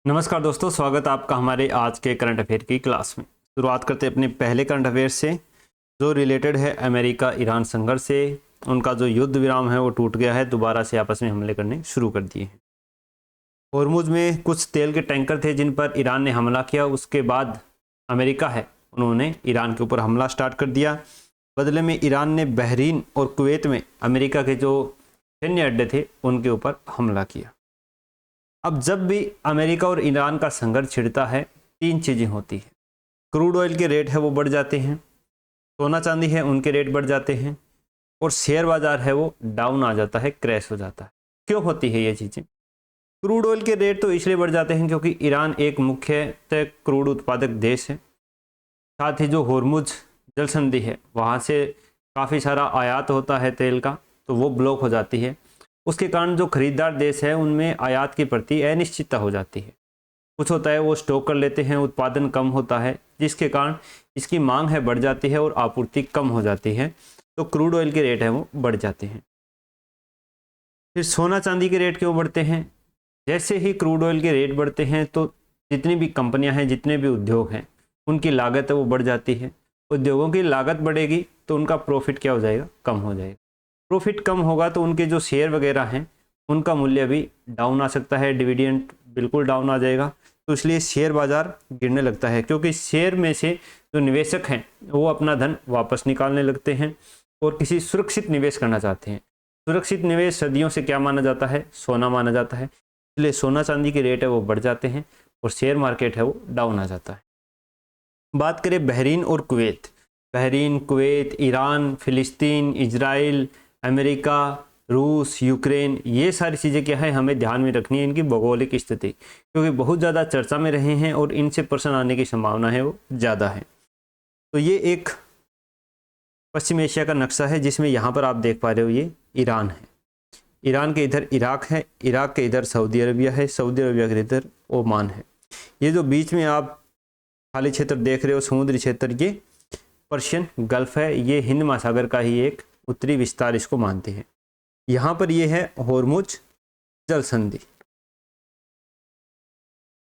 नमस्कार दोस्तों, स्वागत है आपका हमारे आज के करंट अफेयर की क्लास में। शुरुआत करते हैं अपने पहले करंट अफेयर से, जो रिलेटेड है अमेरिका ईरान संघर्ष से। उनका जो युद्ध विराम है वो टूट गया है, दोबारा से आपस में हमले करने शुरू कर दिए हैं। होर्मुज में कुछ तेल के टैंकर थे जिन पर ईरान ने हमला किया। उसके बाद अमेरिका है उन्होंने ईरान के ऊपर हमला स्टार्ट कर दिया। बदले में ईरान ने बहरीन और कुवैत में अमेरिका के जो सैन्य अड्डे थे उनके ऊपर हमला किया। अब जब भी अमेरिका और ईरान का संघर्ष छिड़ता है, तीन चीज़ें होती है। क्रूड ऑयल के रेट है वो बढ़ जाते हैं, सोना चांदी है उनके रेट बढ़ जाते हैं, और शेयर बाजार है वो डाउन आ जाता है, क्रैश हो जाता है। क्यों होती है ये चीज़ें? क्रूड ऑयल के रेट तो इसलिए बढ़ जाते हैं क्योंकि ईरान एक मुख्यतः क्रूड उत्पादक देश है। साथ ही जो होर्मुज जल संधि है वहाँ से काफ़ी सारा आयात होता है तेल का, तो वो ब्लॉक हो जाती है। उसके कारण जो खरीदार देश है उनमें आयात की प्रति अनिश्चितता हो जाती है। कुछ होता है वो स्टॉक कर लेते हैं, उत्पादन कम होता है, जिसके कारण इसकी मांग है बढ़ जाती है और आपूर्ति कम हो जाती है, तो क्रूड ऑयल के रेट है वो बढ़ जाते हैं। फिर सोना चांदी के रेट क्यों बढ़ते हैं? जैसे ही क्रूड ऑयल के रेट बढ़ते हैं तो जितनी भी कंपनियां हैं, जितने भी उद्योग हैं, उनकी लागत है वो बढ़ जाती है। उद्योगों की लागत बढ़ेगी तो उनका प्रॉफिट क्या हो जाएगा? कम हो जाएगा। प्रॉफिट कम होगा तो उनके जो शेयर वगैरह हैं उनका मूल्य भी डाउन आ सकता है, डिविडेंड बिल्कुल डाउन आ जाएगा। तो इसलिए शेयर बाजार गिरने लगता है, क्योंकि शेयर में से जो निवेशक हैं वो अपना धन वापस निकालने लगते हैं और किसी सुरक्षित निवेश करना चाहते हैं। सुरक्षित निवेश सदियों से क्या माना जाता है? सोना माना जाता है। इसलिए सोना चांदी के रेट है वो बढ़ जाते हैं और शेयर मार्केट है वो डाउन आ जाता है। बात करें बहरीन और कुवैत, बहरीन, कुवैत, ईरान, फिलिस्तीन, इजराइल, अमेरिका, रूस, यूक्रेन, ये सारी चीज़ें क्या है हमें ध्यान में रखनी है, इनकी भौगोलिक स्थिति, क्योंकि बहुत ज़्यादा चर्चा में रहे हैं और इनसे प्रश्न आने की संभावना है वो ज़्यादा है। तो ये एक पश्चिम एशिया का नक्शा है जिसमें यहाँ पर आप देख पा रहे हो ये ईरान है, ईरान के इधर इराक है, इराक के इधर सऊदी अरबिया है, सऊदी अरबिया के इधर ओमान है। ये जो बीच में आप खाली क्षेत्र देख रहे हो समुद्री क्षेत्र, ये पर्शियन गल्फ है, ये हिंद महासागर का ही एक उत्तरी विस्तार इसको मानते हैं। यहाँ पर ये है होर्मुज जल संधि,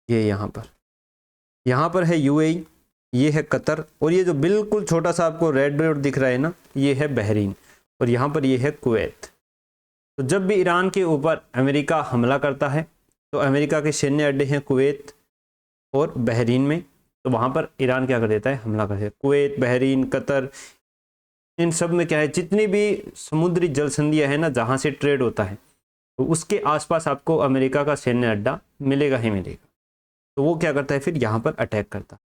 ये यहाँ पर है यूएई, ये है कतर, और ये जो बिल्कुल छोटा सा आपको रेड डॉट दिख रहा है ना, ये है बहरीन, और यहाँ पर ये है कुवैत। तो जब भी ईरान के ऊपर अमेरिका हमला करता है तो अमेरिका के सैन्य अड्डे हैं कुवैत और बहरीन में, तो वहाँ पर ईरान क्या कर देता है? हमला कर देता है। कुवैत, बहरीन, कतर, इन सब में क्या है, जितनी भी समुद्री जल संधियां है ना जहाँ से ट्रेड होता है, तो उसके आसपास आपको अमेरिका का सैन्य अड्डा मिलेगा ही मिलेगा। तो वो क्या करता है? फिर यहाँ पर अटैक करता है।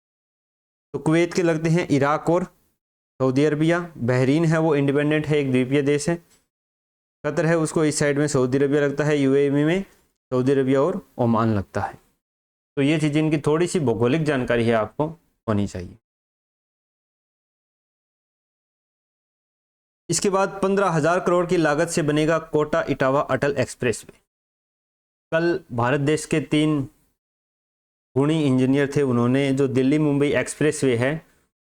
तो कुवैत के लगते हैं इराक और सऊदी अरबिया, बहरीन है वो इंडिपेंडेंट है, एक द्वीपीय देश है, कतर है उसको इस साइड में सऊदी अरबिया लगता है, यूएई में सऊदी अरबिया और ओमान लगता है। तो ये चीज़ इनकी थोड़ी सी भौगोलिक जानकारी है, आपको होनी चाहिए। इसके बाद 15,000 करोड़ की लागत से बनेगा कोटा इटावा अटल एक्सप्रेसवे। कल भारत देश के 3 गुणी इंजीनियर थे, उन्होंने जो दिल्ली मुंबई एक्सप्रेसवे है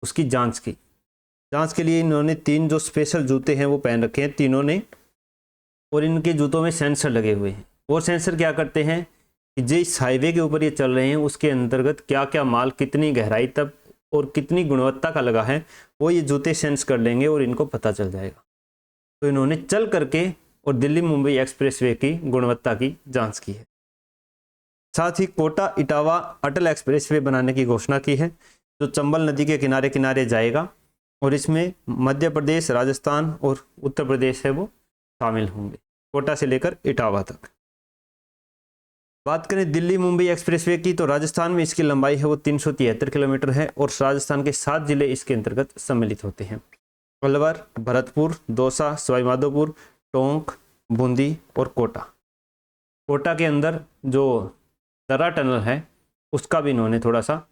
उसकी जांच की। जांच के लिए इन्होंने 3 जो स्पेशल जूते हैं वो पहन रखे हैं तीनों ने, और इनके जूतों में सेंसर लगे हुए हैं। और सेंसर क्या करते हैं कि जिस हाईवे के ऊपर ये चल रहे हैं उसके अंतर्गत क्या क्या माल कितनी गहराई तक और कितनी गुणवत्ता का लगा है, वो ये जूते सेंस कर लेंगे और इनको पता चल जाएगा। तो इन्होंने चल करके और दिल्ली मुंबई एक्सप्रेसवे की गुणवत्ता की जांच की है। साथ ही कोटा इटावा अटल एक्सप्रेसवे बनाने की घोषणा की है, जो चंबल नदी के किनारे किनारे जाएगा, और इसमें मध्य प्रदेश, राजस्थान और उत्तर प्रदेश है वो शामिल होंगे, कोटा से लेकर इटावा तक। बात करें दिल्ली मुंबई एक्सप्रेसवे की, तो राजस्थान में इसकी लंबाई है वो 373 किलोमीटर है, और राजस्थान के 7 जिले इसके अंतर्गत सम्मिलित होते हैं: अलवर, भरतपुर, दौसा, सवाई माधोपुर, टोंक, बूंदी और कोटा। कोटा के अंदर जो दर्रा टनल है उसका भी इन्होंने थोड़ा सा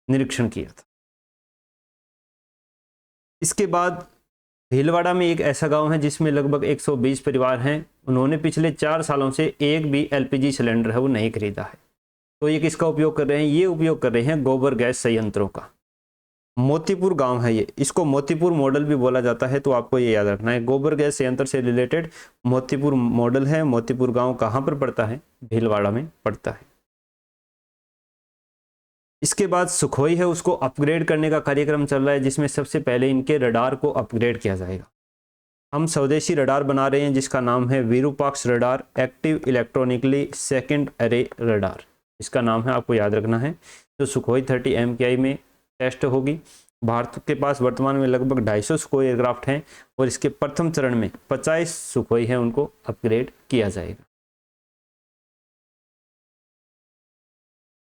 निरीक्षण किया था। इसके बाद भीलवाड़ा में एक ऐसा गांव है जिसमें लगभग 120 परिवार हैं, उन्होंने पिछले 4 सालों से एक भी एलपीजी सिलेंडर है वो नहीं खरीदा है। तो ये किसका उपयोग कर रहे हैं? ये उपयोग कर रहे हैं गोबर गैस संयंत्रों का। मोतीपुर गांव है ये, इसको मोतीपुर मॉडल भी बोला जाता है, तो आपको ये याद रखना है। गोबर गैस संयंत्र से रिलेटेड मोतीपुर मॉडल है। मोतीपुर गांव कहाँ पर पड़ता है? भीलवाड़ा में पड़ता है। इसके बाद सुखोई है, उसको अपग्रेड करने का कार्यक्रम चल रहा है, जिसमें सबसे पहले इनके रडार को अपग्रेड किया जाएगा। हम स्वदेशी रडार बना रहे हैं जिसका नाम है Virupaksha radar, active electronically second अरे रडार, इसका नाम है, आपको याद रखना है। तो सुखोई 30 MKI में टेस्ट होगी। भारत के पास वर्तमान में लगभग 250 सुखोई एयरक्राफ्ट हैं और इसके प्रथम चरण में 50 सुखोई हैं, उनको अपग्रेड किया जाएगा।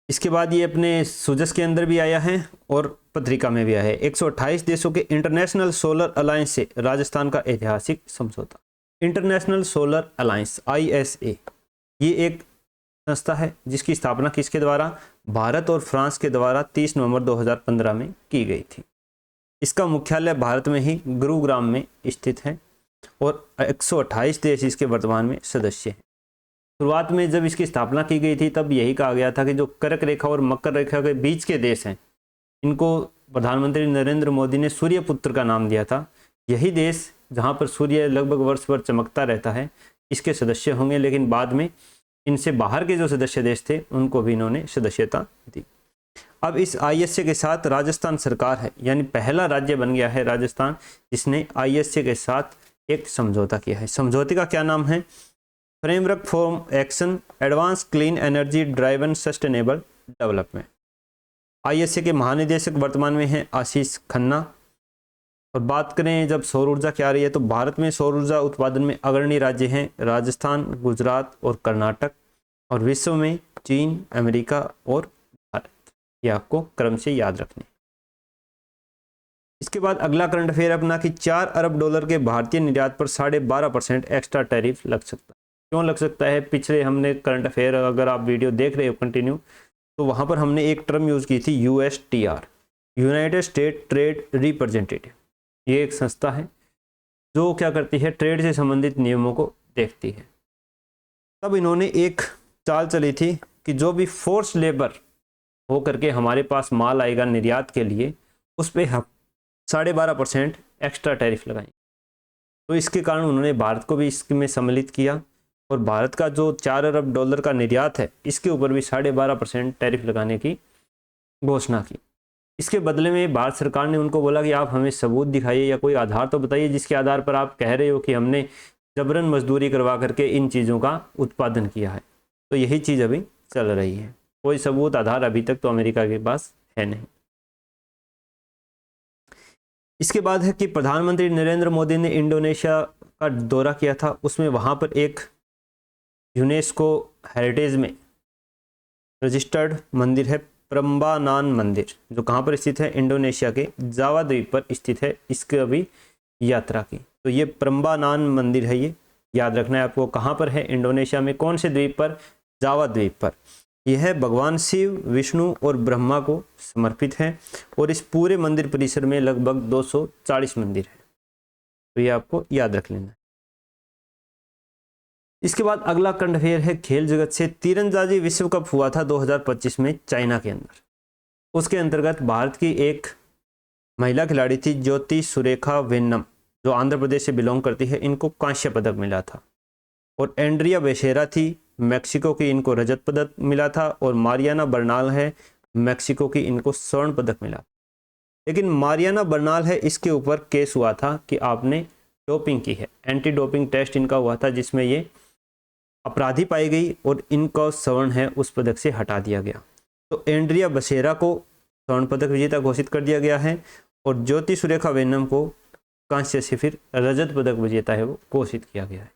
इसके बाद ये अपने सूजस के अंदर भी आया है और पत्रिका में भी आया है। 128 देशों के इंटरनेशनल सोलर अलायंस से राजस्थान का ऐतिहासिक समझौता। इंटरनेशनल सोलर अलायंस ISA ये एक संस्था है जिसकी स्थापना किसके द्वारा? भारत और फ्रांस के द्वारा 30 नवंबर 2015 में की गई थी। इसका मुख्यालय भारत में ही गुरुग्राम में स्थित है और 128 देश इसके वर्तमान में सदस्य हैं। शुरुआत में जब इसकी स्थापना की गई थी तब यही कहा गया था कि जो कर्क रेखा और मकर रेखा के बीच के देश हैं, इनको प्रधानमंत्री नरेंद्र मोदी ने सूर्यपुत्र का नाम दिया था। यही देश जहां पर सूर्य लगभग वर्ष भर चमकता रहता है, इसके सदस्य होंगे, लेकिन बाद में इनसे बाहर के जो सदस्य देश थे उनको भी इन्होंने सदस्यता दी। अब इस ISA के साथ राजस्थान सरकार है, यानी पहला राज्य बन गया है राजस्थान जिसने ISA के साथ एक समझौता किया है। समझौते का क्या नाम है? Framework for action advance clean energy driven sustainable development. ISA के महानिदेशक वर्तमान में हैं आशीष खन्ना। और बात करें जब सौर ऊर्जा की आ रही है तो भारत में सौर ऊर्जा उत्पादन में अग्रणी राज्य हैं राजस्थान, गुजरात और कर्नाटक, और विश्व में चीन, अमेरिका और भारत। ये आपको क्रम से याद रखने। इसके बाद अगला करंट अफेयर अपना कि 4 अरब डॉलर के भारतीय निर्यात पर 12.5% एक्स्ट्रा टैरिफ लग सकता है। क्यों लग सकता है? पिछले हमने करंट अफेयर, अगर आप वीडियो देख रहे हो कंटिन्यू, तो वहाँ पर हमने एक टर्म यूज़ की थी USTR, United state trade representative. ये एक संस्था है जो क्या करती है? ट्रेड से संबंधित नियमों को देखती है। तब इन्होंने एक चाल चली थी कि जो भी फोर्स लेबर हो करके हमारे पास माल आएगा निर्यात के लिए, उस पर हम 12.5% एक्स्ट्रा टैरिफ लगाएंगे। तो इसके कारण उन्होंने भारत को भी इसमें सम्मिलित किया और भारत का जो 4 अरब डॉलर का निर्यात है इसके ऊपर भी 12.5% टैरिफ लगाने की घोषणा की। इसके बदले में भारत सरकार ने उनको बोला कि आप हमें सबूत दिखाइए या कोई आधार तो बताइए जिसके आधार पर आप कह रहे हो कि हमने जबरन मजदूरी करवा करके इन चीज़ों का उत्पादन किया है। तो यही चीज़ अभी चल रही है। कोई सबूत आधार अभी तक तो अमेरिका के पास है नहीं। इसके बाद है कि प्रधानमंत्री नरेंद्र मोदी ने इंडोनेशिया का दौरा किया था। उसमें वहाँ पर एक यूनेस्को हेरिटेज में रजिस्टर्ड मंदिर है प्रम्बानान मंदिर, जो कहाँ पर स्थित है? इंडोनेशिया के जावा द्वीप पर स्थित है। इसकी अभी यात्रा की। तो ये प्रम्बानान मंदिर है, ये याद रखना है आपको। कहाँ पर है? इंडोनेशिया में। कौन से द्वीप पर? जावा द्वीप पर। यह भगवान शिव, विष्णु और ब्रह्मा को समर्पित है और इस पूरे मंदिर परिसर में लगभग 240 मंदिर है। तो ये आपको याद रख लेना है। इसके बाद अगला करंट अफेयर है खेल जगत से। तीरंदाजी विश्व कप हुआ था 2025 में चाइना के अंदर। उसके अंतर्गत भारत की एक महिला खिलाड़ी थी ज्योति सुरेखा वेन्नम, जो आंध्र प्रदेश से बिलोंग करती है, इनको कांस्य पदक मिला था। और एंड्रिया बेशेरा थी मैक्सिको की, इनको रजत पदक मिला था। और मारियाना बर्नाल है मैक्सिको की, इनको स्वर्ण पदक मिला। लेकिन मारियाना बर्नाल है, इसके ऊपर केस हुआ था कि आपने डोपिंग की है। एंटी डोपिंग टेस्ट इनका हुआ था जिसमें ये अपराधी पाई गई और इनका स्वर्ण है उस पदक से हटा दिया गया। तो एंड्रिया बसेरा को स्वर्ण पदक विजेता घोषित कर दिया गया है और ज्योति सुरेखा वेन्नम को कांस्य से फिर रजत पदक विजेता है वो घोषित किया गया है।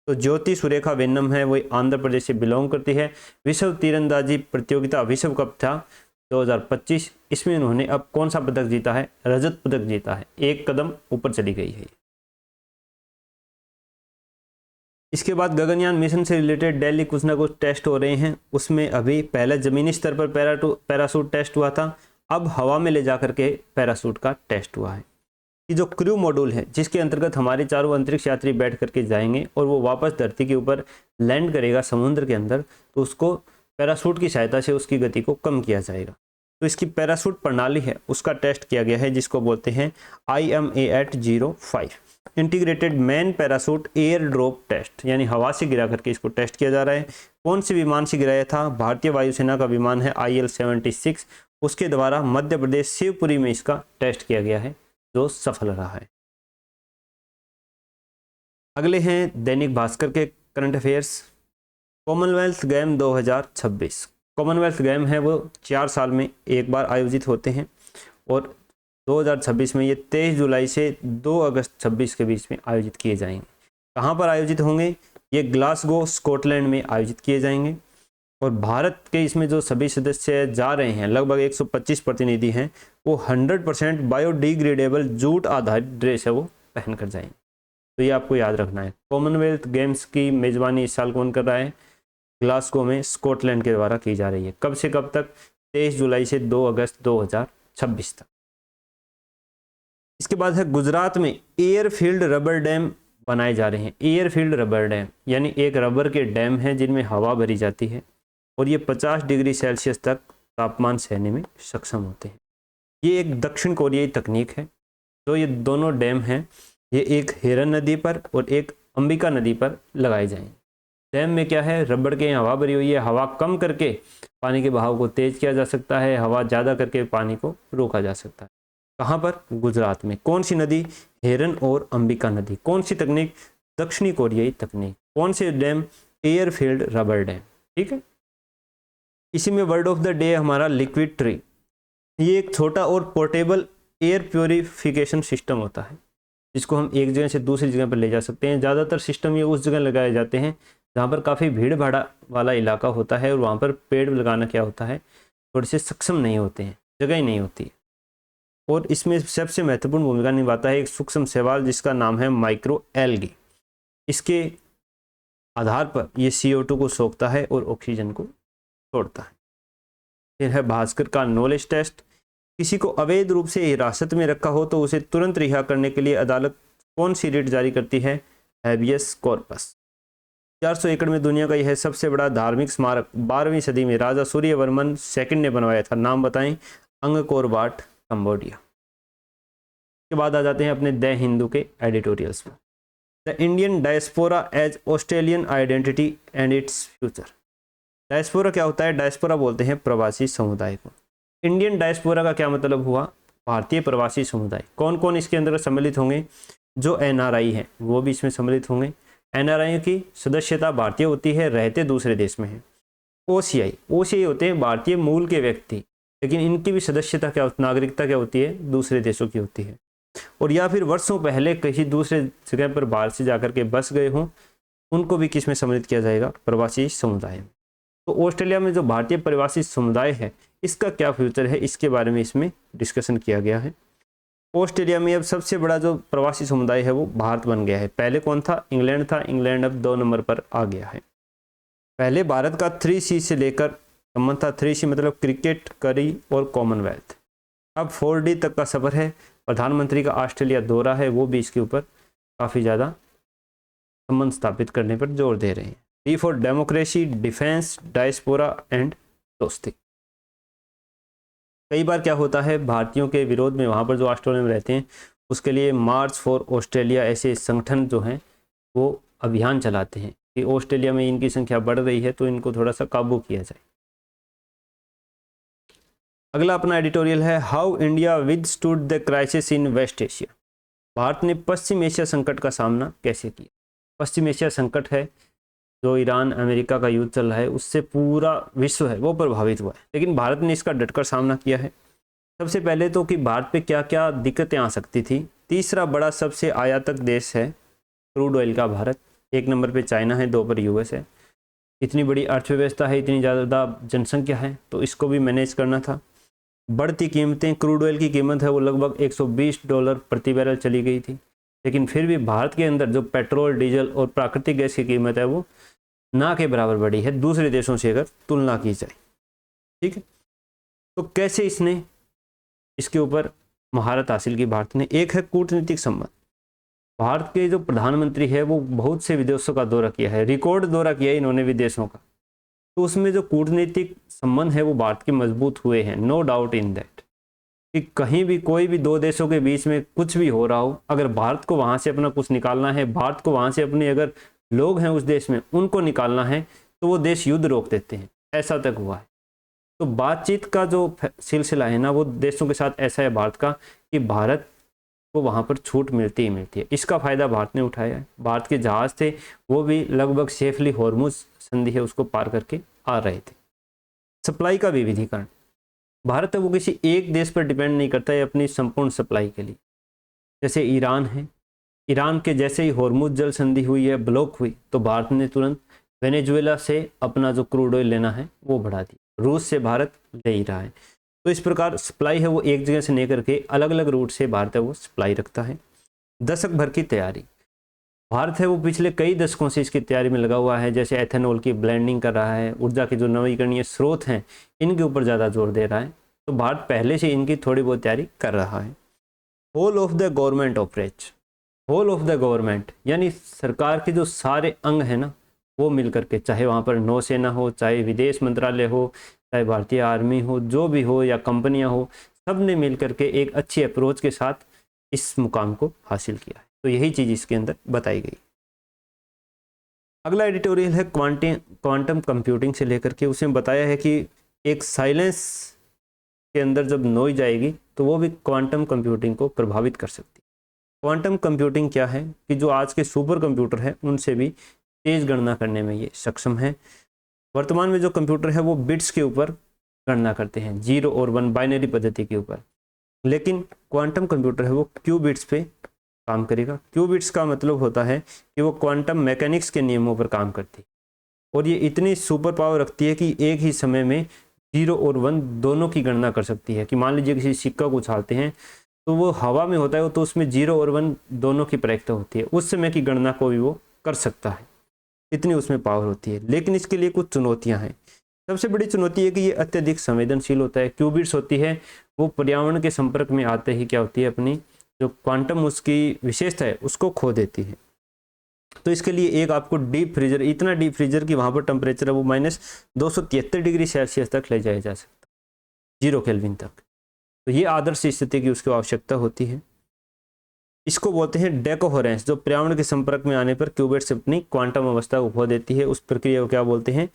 तो ज्योति सुरेखा वेन्नम है, वो आंध्र प्रदेश से बिलोंग करती है। विश्व तीरंदाजी प्रतियोगिता विश्व कप था 2025, इसमें उन्होंने अब कौन सा पदक जीता है? रजत पदक जीता है। एक कदम ऊपर चली गई है। इसके बाद गगनयान मिशन से रिलेटेड दिल्ली कुछ ना कुछ टेस्ट हो रहे हैं। उसमें अभी पहले जमीनी स्तर पर पैराशूट टेस्ट हुआ था, अब हवा में ले जाकर के पैराशूट का टेस्ट हुआ है। कि जो क्रू मॉड्यूल है जिसके अंतर्गत हमारे चारों अंतरिक्ष यात्री बैठ करके जाएंगे और वो वापस धरती के ऊपर लैंड करेगा समुद्र के अंदर, तो उसको पैराशूट की सहायता से उसकी गति को कम किया जाएगा। तो इसकी पैराशूट प्रणाली है उसका टेस्ट किया गया है, जिसको बोलते हैं IMA-05। Integrated man parachute air drop test, यानी हवा से गिरा करके इसको टेस्ट किया जा रहा है। कौन से विमान से गिराया था? भारतीय वायुसेना का विमान है IL-76, उसके द्वारा मध्य प्रदेश शिवपुरी में इसका टेस्ट किया गया है, जो सफल रहा है। अगले हैं दैनिक भास्कर के current affairs. Commonwealth game 2026। Commonwealth game है वो 4 साल में एक बार आयोजित होते हैं और 2026 में ये 23 जुलाई से 2 अगस्त 26 के बीच में आयोजित किए जाएंगे। कहाँ पर आयोजित होंगे? ये ग्लासगो स्कॉटलैंड में आयोजित किए जाएंगे। और भारत के इसमें जो सभी सदस्य जा रहे हैं, लगभग 125 प्रतिनिधि हैं, वो 100% बायोडिग्रेडेबल जूट आधारित ड्रेस है वो पहन कर जाएंगे। तो ये आपको याद रखना है। कॉमनवेल्थ गेम्स की मेजबानी इस साल कौन कर रहा है? ग्लासगो में स्कॉटलैंड के द्वारा की जा रही है। कब से कब तक? 23 जुलाई से 2 अगस्त 2026 तक। इसके बाद है गुजरात में एयरफील्ड रबर डैम बनाए जा रहे हैं। एयरफील्ड रबर डैम यानी एक रबर के डैम है जिनमें हवा भरी जाती है और ये 50 डिग्री सेल्सियस तक तापमान सहने में सक्षम होते हैं। ये एक दक्षिण कोरियाई तकनीक है। तो ये दोनों डैम हैं, ये एक हेरन नदी पर और एक अंबिका नदी पर लगाए जाएंगे। डैम में क्या है? रबड़ के हवा भरी हुई है, हवा कम करके पानी के बहाव को तेज किया जा सकता है, हवा ज़्यादा करके पानी को रोका जा सकता है। कहाँ पर? गुजरात में। कौन सी नदी? हेरन और अंबिका नदी। कौन सी तकनीक? दक्षिणी कोरियाई तकनीक। कौन से डैम? Airfield rubber dam. ठीक है। इसी में वर्ड ऑफ द डे हमारा लिक्विड ट्री। ये एक छोटा और पोर्टेबल एयर प्योरीफिकेशन सिस्टम होता है जिसको हम एक जगह से दूसरी जगह पर ले जा सकते हैं। ज़्यादातर सिस्टम ये उस जगह लगाए जाते हैं जहाँ पर काफ़ी भीड़ भाड़ वाला इलाका होता है और वहाँ पर पेड़ लगाना क्या होता है, थोड़े से सक्षम नहीं होते हैं, जगह ही नहीं होती है। और इसमें सबसे महत्वपूर्ण भूमिका निभाता है एक सूक्ष्म शैवाल जिसका नाम है माइक्रो एल्गी। इसके आधार पर ये CO2 को सोखता है और ऑक्सीजन को छोड़ता है। फिर है भास्कर का नॉलेज टेस्ट। किसी को अवैध रूप से हिरासत में रखा हो तो उसे तुरंत रिहा करने के लिए अदालत कौन सी रिट जारी करती है? Habeas corpus. 400 एकड़ में दुनिया का यह सबसे बड़ा धार्मिक स्मारक 12वीं सदी में राजा सूर्यवर्मन II ने बनवाया था। नाम बताएं? Angkor Wat, Cambodia. के बाद आ जाते हैं अपने द हिंदू के एडिटोरियल्स में। The Indian diaspora as Australian identity and its future. Diaspora क्या होता है? डायस्पोरा बोलते हैं प्रवासी समुदाय को। इंडियन डायस्पोरा का क्या मतलब हुआ? भारतीय प्रवासी समुदाय। कौन कौन इसके अंदर सम्मिलित होंगे? जो NRI हैं वो भी इसमें सम्मिलित होंगे। NRI की सदस्यता भारतीय होती है, रहते दूसरे देश में है। OCI होते हैं भारतीय मूल के व्यक्ति, लेकिन इनकी भी सदस्यता क्या, नागरिकता क्या होती है? दूसरे देशों की होती है। और या फिर वर्षों पहले कहीं दूसरे जगह पर बाहर से जाकर के बस गए हों, उनको भी किस में सम्मिलित किया जाएगा? प्रवासी समुदाय में। तो ऑस्ट्रेलिया में जो भारतीय प्रवासी समुदाय है इसका क्या फ्यूचर है, इसके बारे में इसमें डिस्कशन किया गया है। ऑस्ट्रेलिया में अब सबसे बड़ा जो प्रवासी समुदाय है वो भारत बन गया है। पहले कौन था? इंग्लैंड था। इंग्लैंड अब 2 नंबर पर आ गया है। पहले भारत का 3C से लेकर संबंध था। 3C मतलब क्रिकेट, करी और कॉमनवेल्थ। अब 4D तक का सफर है। प्रधानमंत्री का ऑस्ट्रेलिया दौरा है, वो भी इसके ऊपर काफ़ी ज़्यादा संबंध स्थापित करने पर जोर दे रहे हैं। D for democracy, defence, diaspora and दोस्ती। कई बार क्या होता है, भारतीयों के विरोध में वहाँ पर जो ऑस्ट्रेलिया में रहते हैं उसके लिए मार्च फॉर ऑस्ट्रेलिया ऐसे संगठन जो हैं वो अभियान चलाते हैं कि ऑस्ट्रेलिया में इनकी संख्या बढ़ रही है तो इनको थोड़ा सा काबू किया जाए। अगला अपना एडिटोरियल है how India withstood the crisis in West Asia. Bharat ने पश्चिम एशिया संकट का सामना कैसे किया? पश्चिम एशिया संकट है जो ईरान अमेरिका का युद्ध चल रहा है, उससे पूरा विश्व है वो प्रभावित हुआ है, लेकिन भारत ने इसका डटकर सामना किया है। सबसे पहले तो कि भारत पे क्या क्या दिक्कतें आ सकती थी। तीसरा बड़ा सबसे आयातक देश है क्रूड ऑयल का भारत। 1 नंबर पे चाइना है, 2 पर US है। इतनी बड़ी अर्थव्यवस्था है, इतनी ज़्यादा जनसंख्या है, तो इसको भी मैनेज करना था। बढ़ती कीमतें, क्रूड ऑयल की कीमत है वो लगभग $120 प्रति बैरल चली गई थी, लेकिन फिर भी भारत के अंदर जो पेट्रोल, डीजल और प्राकृतिक गैस की कीमत है वो ना के बराबर बढ़ी है दूसरे देशों से अगर तुलना की जाए। ठीक है, तो कैसे इसने इसके ऊपर महारत हासिल की भारत ने? एक है कूटनीतिक संबंध। भारत के जो प्रधानमंत्री है वो बहुत से विदेशों का दौरा किया है, रिकॉर्ड दौरा किया है इन्होंने विदेशों का, तो उसमें जो कूटनीतिक संबंध है वो भारत के मजबूत हुए हैं, नो डाउट इन दैट। कि कहीं भी कोई भी दो देशों के बीच में कुछ भी हो रहा हो, अगर भारत को वहां से अपना कुछ निकालना है, भारत को वहां से अपने अगर लोग हैं उस देश में उनको निकालना है, तो वो देश युद्ध रोक देते हैं। ऐसा तक हुआ है। तो बातचीत का जो सिलसिला है ना, वो देशों के साथ ऐसा है भारत का कि भारत को वहां पर छूट मिलती ही मिलती है। इसका फायदा भारत ने उठाया है। भारत के जहाज थे वो भी लगभग सेफली हॉर्मुज संधि है उसको पार करके आ रहे थे। सप्लाई का विविधीकरण, भारत है वो किसी एक देश पर डिपेंड नहीं करता है अपनी संपूर्ण सप्लाई के लिए। जैसे ईरान है, ईरान के जैसे ही हॉर्मुज जल संधि हुई है, ब्लॉक हुई, तो भारत ने तुरंत वेनेजुएला से अपना जो क्रूड ऑयल लेना है वो बढ़ा दिया। रूस से भारत ले ही रहा है। तो इस प्रकार सप्लाई है वो एक जगह से लेकर के अलग अलग रूट से भारत है वो सप्लाई रखता है। दशक भर की तैयारी, भारत है वो पिछले कई दशकों से इसकी तैयारी में लगा हुआ है। जैसे एथेनॉल की ब्लेंडिंग कर रहा है, ऊर्जा के जो नवीकरणीय स्रोत हैं इनके ऊपर ज़्यादा जोर दे रहा है। तो भारत पहले से इनकी थोड़ी बहुत तैयारी कर रहा है। Whole of the government operates, whole of the government यानी सरकार के जो सारे अंग हैं ना वो मिल करके, चाहे वहाँ पर नौसेना हो, चाहे विदेश मंत्रालय हो, चाहे भारतीय आर्मी हो, जो भी हो या कंपनियां हो, सब ने मिल करके एक अच्छी अप्रोच के साथ इस मुकाम को हासिल किया है। तो यही चीज़ इसके अंदर बताई गई। अगला एडिटोरियल है क्वांटम कंप्यूटिंग से लेकर के। उसमें बताया है कि एक साइलेंस के अंदर जब नॉइज आएगी तो वो भी क्वांटम कंप्यूटिंग को प्रभावित कर सकती है। क्वांटम कंप्यूटिंग क्या है कि जो आज के सुपर कंप्यूटर हैं उनसे भी तेज गणना करने में ये सक्षम है। वर्तमान में जो कंप्यूटर है वो बिट्स के ऊपर गणना करते हैं, 0 और 1 बाइनरी पद्धति के ऊपर, लेकिन क्वांटम कंप्यूटर है वो क्यूबिट्स पे काम करेगा। क्यूबिट्स का मतलब होता है कि वो क्वांटम मैकेनिक्स के नियमों पर काम करती है और ये इतनी सुपर पावर रखती है कि एक ही समय में 0 और 1 दोनों की गणना कर सकती है। कि मान लीजिए किसी सिक्का को उछालते हैं तो वो हवा में होता है तो उसमें 0 और 1 दोनों की प्रायिकता होती है, उस समय की गणना को भी वो कर सकता है, इतनी उसमें पावर होती है। लेकिन इसके लिए कुछ चुनौतियां हैं। सबसे बड़ी चुनौती है कि ये अत्यधिक संवेदनशील होता है। क्यूबिट्स होती है वो पर्यावरण के संपर्क में आते ही क्या होती है, अपनी जो क्वांटम उसकी विशेषता है उसको खो देती है। तो इसके लिए एक आपको डीप फ्रीजर, इतना डीप फ्रीजर कि वहां पर टेम्परेचर है वो -273 डिग्री सेल्सियस तक ले जाया जा सकता है, 0 केल्विन तक। तो ये आदर्श स्थिति की उसकी आवश्यकता होती है। इसको बोलते हैं डेकोहेरेंस, जो पर्यावरण के संपर्क में आने पर क्यूबिट्स अपनी क्वांटम अवस्था को खो देती है, उस प्रक्रिया को क्या बोलते हैं,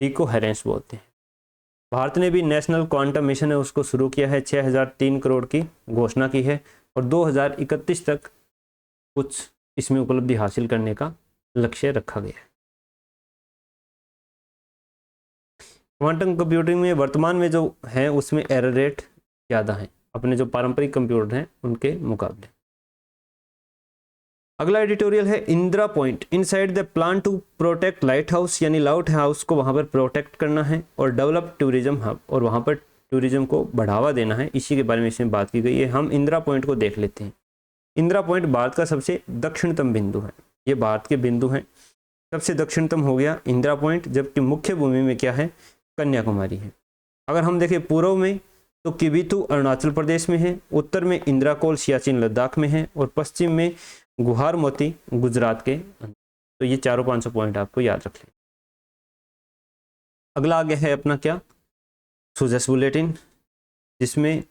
डिकोहेरेंस बोलते हैं। भारत ने भी नेशनल क्वांटम मिशन है उसको शुरू किया है, 6003 करोड़ की घोषणा की है और 2031 तक कुछ इसमें उपलब्धि हासिल करने का लक्ष्य रखा गया है। क्वांटम कंप्यूटिंग में वर्तमान में जो है उसमें एरर रेट ज़्यादा है अपने जो पारंपरिक कंप्यूटर हैं उनके मुकाबले। अगला एडिटोरियल है Indira Point inside the plan to protect lighthouse, यानी लाइट हाउस को वहाँ पर प्रोटेक्ट करना है और डेवलप टूरिज्म हब, और वहाँ पर टूरिज्म को बढ़ावा देना है। इसी के बारे में इसमें बात की गई है। हम इंदिरा पॉइंट को देख लेते हैं। इंदिरा पॉइंट भारत का सबसे दक्षिणतम बिंदु है। ये भारत के बिंदु हैं, सबसे दक्षिणतम हो गया इंदिरा पॉइंट, जबकि मुख्य भूमि में क्या है, कन्याकुमारी है। अगर हम देखें पूर्व में तो किबिथु अरुणाचल प्रदेश में है, उत्तर में इंदिरा कोल सियाचिन लद्दाख में है और पश्चिम में गुहार मोती गुजरात के अंदर। तो ये 400-500 पॉइंट आपको याद रख लें। अगला आगे है अपना क्या, सुजस बुलेटिन, जिसमें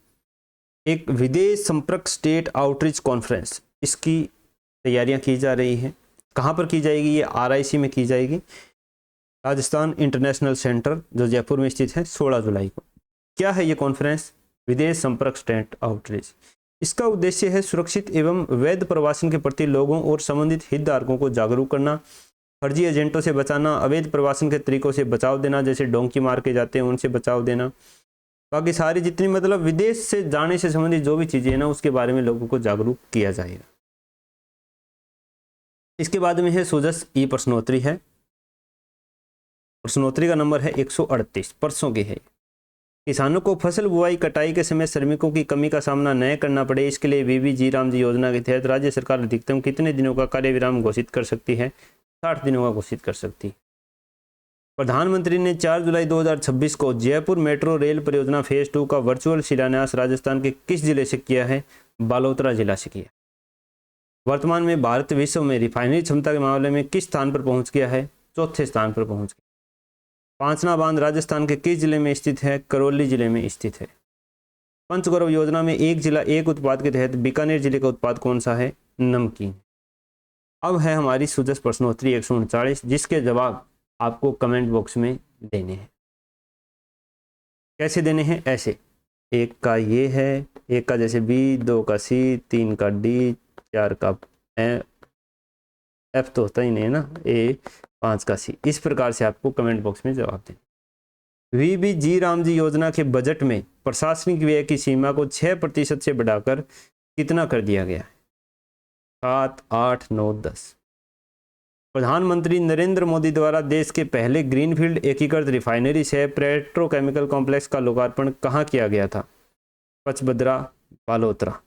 एक विदेश संपर्क स्टेट आउटरीच कॉन्फ्रेंस, इसकी तैयारियां की जा रही है। कहाँ पर की जाएगी, ये RIC में की जाएगी, राजस्थान इंटरनेशनल सेंटर जो जयपुर में स्थित है, 16 जुलाई को। क्या है ये कॉन्फ्रेंस, विदेश संपर्क स्टेट आउटरीच। इसका उद्देश्य है सुरक्षित एवं वैध प्रवासन के प्रति लोगों और संबंधित हितधारकों को जागरूक करना, फर्जी एजेंटों से बचाना, अवैध प्रवासन के तरीकों से बचाव देना, जैसे डोंकी मार के जाते हैं उनसे बचाव देना, बाकी सारी जितनी मतलब विदेश से जाने से संबंधित जो भी चीजें हैं ना उसके बारे में लोगों को जागरूक किया जाएगा। इसके बाद में है सुजस ई प्रश्नोत्तरी है, प्रश्नोत्तरी का नंबर है 138, परसों की है। किसानों को फसल बुआई कटाई के समय श्रमिकों की कमी का सामना न करना पड़े, इसके लिए VBG रामजी योजना के तहत राज्य सरकार अधिकतम कितने दिनों का कार्य विराम घोषित कर सकती है, 60 दिनों का घोषित कर सकती है। प्रधानमंत्री ने 4 जुलाई 2026 को जयपुर मेट्रो रेल परियोजना फेज 2 का वर्चुअल शिलान्यास राजस्थान के किस जिले से किया है, बालोतरा जिला से किया। वर्तमान में भारत विश्व में रिफाइनरी क्षमता के मामले में किस स्थान पर पहुंच गया है, चौथे स्थान पर पहुंच गया। पांचना बांध राजस्थान के किस जिले में स्थित है, करौली जिले में स्थित है। पंचगौरव योजना में एक जिला एक उत्पाद के तहत बीकानेर जिले का उत्पाद कौन सा है? नमकीन। अब है हमारी सुजस प्रश्नोत्तरी 139, जिसके जवाब आपको कमेंट बॉक्स में देने हैं। कैसे देने हैं? ऐसे, एक का ये है, एक का जैसे बी, 2 का सी, 3 का डी, 4 का एफ तो होता ही नहीं है ना, ए, 5 का सी। इस प्रकार से आपको कमेंट बॉक्स में जवाब देने। VBG रामजी योजना के बजट में प्रशासनिक व्यय की सीमा को 6% से बढ़ाकर कितना कर दिया गया है? 7, 8, 9, 10। प्रधानमंत्री नरेंद्र मोदी द्वारा देश के पहले ग्रीनफील्ड एकीकृत रिफाइनरी से पेट्रोकेमिकल कॉम्प्लेक्स का लोकार्पण कहाँ किया गया था? पचबदरा, बालोतरा।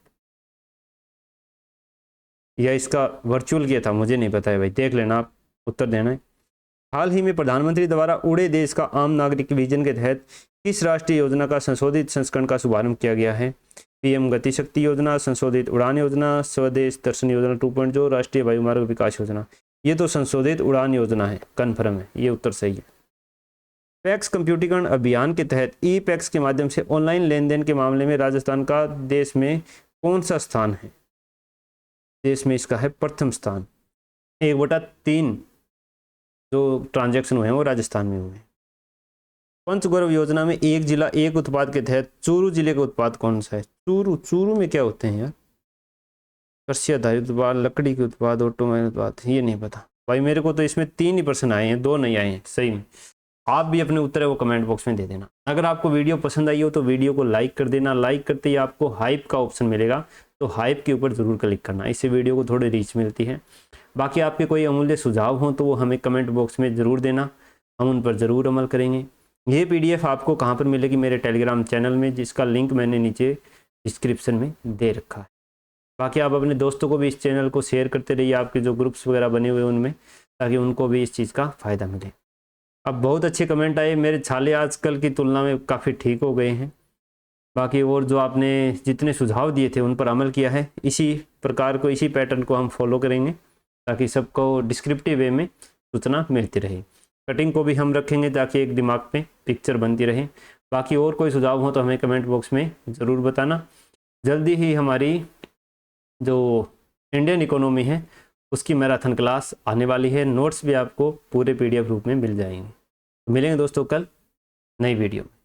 या इसका वर्चुअल किया था, मुझे नहीं पता है भाई, देख लेना, आप उत्तर देना है। हाल ही में प्रधानमंत्री द्वारा उड़े देश का आम नागरिक विजन के तहत किस राष्ट्रीय योजना का संशोधित संस्करण का शुभारंभ किया गया है? PM गति शक्ति योजना, संशोधित उड़ान योजना, स्वदेश दर्शन योजना 2.0, राष्ट्रीय वायुमार्ग विकास योजना। ये तो संशोधित उड़ान योजना है, कन्फर्म है, ये उत्तर सही है। पैक्स कंप्यूटरीकरण अभियान के तहत ई-पैक्स के माध्यम से ऑनलाइन लेन देन के मामले में राजस्थान का देश में कौन सा स्थान है? देश में इसका है प्रथम स्थान। 1/3 जो ट्रांजैक्शन हुए हैं वो राजस्थान में हुए। पंचगौरव योजना में एक जिला एक उत्पाद के तहत चूरू जिले का उत्पाद कौन सा है? चूरू में क्या होते हैं यार? कृषि आधारित उत्पाद, लकड़ी के उत्पाद, ऑटोमोबाइल उत्पाद, ये नहीं पता भाई मेरे को। तो इसमें 3 ही प्रश्न आए हैं, 2 नहीं आए हैं सही में। आप भी अपने उत्तर है वो कमेंट बॉक्स में दे देना। अगर आपको वीडियो पसंद आई हो तो वीडियो को लाइक कर देना। लाइक करते ही आपको हाइप का ऑप्शन मिलेगा, तो हाइप के ऊपर ज़रूर क्लिक करना, इससे वीडियो को थोड़ी रीच मिलती है। बाकी आपके कोई अमूल्य सुझाव हों तो वो हमें कमेंट बॉक्स में ज़रूर देना, हम उन पर ज़रूर अमल करेंगे। ये PDF आपको कहाँ पर मिलेगी? मेरे टेलीग्राम चैनल में, जिसका लिंक मैंने नीचे डिस्क्रिप्शन में दे रखा है। बाकी आप अपने दोस्तों को भी इस चैनल को शेयर करते रहिए, आपके जो ग्रुप्स वगैरह बने हुए उनमें, ताकि उनको भी इस चीज़ का फ़ायदा मिले। अब बहुत अच्छे कमेंट आए, मेरे छाले आजकल की तुलना में काफ़ी ठीक हो गए हैं। बाकी और जो आपने जितने सुझाव दिए थे उन पर अमल किया है। इसी प्रकार को, इसी पैटर्न को हम फॉलो करेंगे, ताकि सबको डिस्क्रिप्टिव वे में सूचना मिलती रहे। कटिंग को भी हम रखेंगे ताकि एक दिमाग में पिक्चर बनती रहे। बाकी और कोई सुझाव हो तो हमें कमेंट बॉक्स में ज़रूर बताना। जल्दी ही हमारी जो इंडियन इकोनॉमी है उसकी मैराथन क्लास आने वाली है। नोट्स भी आपको पूरे PDF रूप में मिल जाएंगे। मिलेंगे दोस्तों कल नई वीडियो में।